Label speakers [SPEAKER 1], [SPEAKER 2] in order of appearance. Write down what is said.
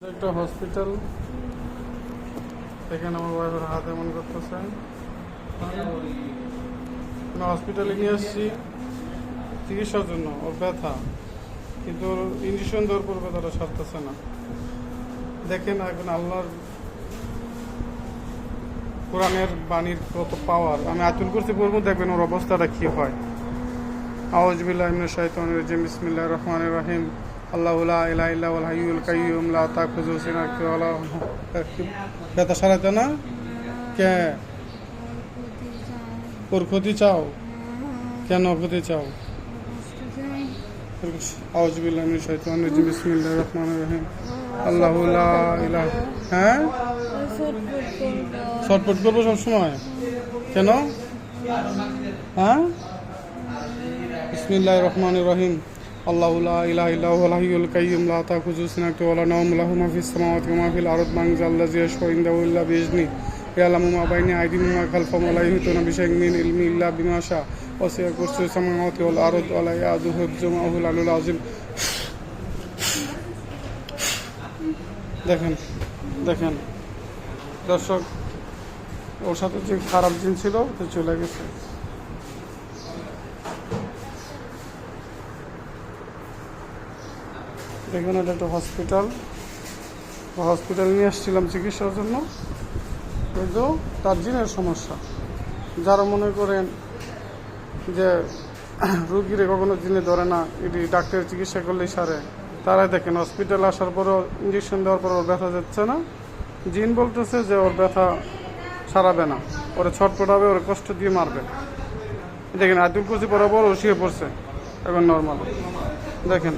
[SPEAKER 1] একটা হসপিটাল। এখানে আমার ওয়াইফের হাত এমন করতেছে। আমি হসপিটালে নিয়ে আসছি চিকিৎসার জন্য। ওর ব্যথা, কিন্তু ওর ইঞ্জেকশন দেওয়ার পর ব্যথাটা সারতেছে না। দেখেন এখন আল্লাহর কোরআনের বাণীর কত পাওয়ার। আমি আয়াতুল কুরসি পড়ব, দেখবেন ওর অবস্থাটা কি হয়। আউযু বিল্লাহি মিনাশ শাইতানির রাজিম। বিসমিল্লাহির রহমানির রহিম। আল্লাহু লা ইলাহা ইল্লা হুয়াল হাইয়ুল কাইয়্যুম লা তাখুযুহু সিনাতুন ওয়া লা নাওম। ব্যথা সারাতে না কে? ওর ক্ষতি চাও? কেন ক্ষতি চাও? আউযু বিল্লাহি মিনাশ শাইতানির রাজিম। বিসমিল্লাহির রহমানির রহিম। আল্লাহু লা ইলাহা। হ্যাঁ, শর্টপট করবো সবসময় কেন? হ্যাঁ, বিসমিল্লাহির রহমানির রহিম। আল্লাহু লা ইলাহা ইল্লা হুয়াল হাইয়ুল কাইয়্যুম লা তাখুযুহু সিনাতুন ওয়া লা নাওম লাহু মা ফিস সামাওয়াতি ওয়া মা ফিল আরদ মান যাল্লাযী ইয়াশফা'উ ইনদাহু ইল্লা বিইজনিহি ইয়ালামু মা বাইনা আইদিহিম ওয়া মা খালফাহুম ওয়া লা ইউহিতুনা বিশাইইন মিন ইলমিহি ইল্লা বিমা শাআ ওয়াসি'a কুরসিয়্যুহু সামাওয়াতি ওয়াল আরদ ওয়া লা ইয়াউদুহু হিফযুহুমা আল আযীম। দেখেন দেখেন দর্শক, ওর সাথে যে খারাপ দিন ছিল তো চলে গেছে। দেখুন, এটা একটা হসপিটাল। হসপিটাল নিয়ে আসছিলাম চিকিৎসার জন্য, কিন্তু তার জিনের সমস্যা। যারা মনে করেন যে রুগীরে কখনো জিনে ধরে না, এটি ডাক্তারের চিকিৎসা করলেই সারে, তারাই দেখেন হসপিটাল আসার পরও ইঞ্জেকশন দেওয়ার পর ওর ব্যথা যাচ্ছে না। জিন বলতেছে যে ওর ব্যথা সারাবে না, ওরা ছটপটাবে, ওরা কষ্ট দিয়ে মারবে। দেখেন আয়াতুল কুরসি পড়ার পর ও শুয়ে পড়ছে, এখন নর্মাল। দেখেন।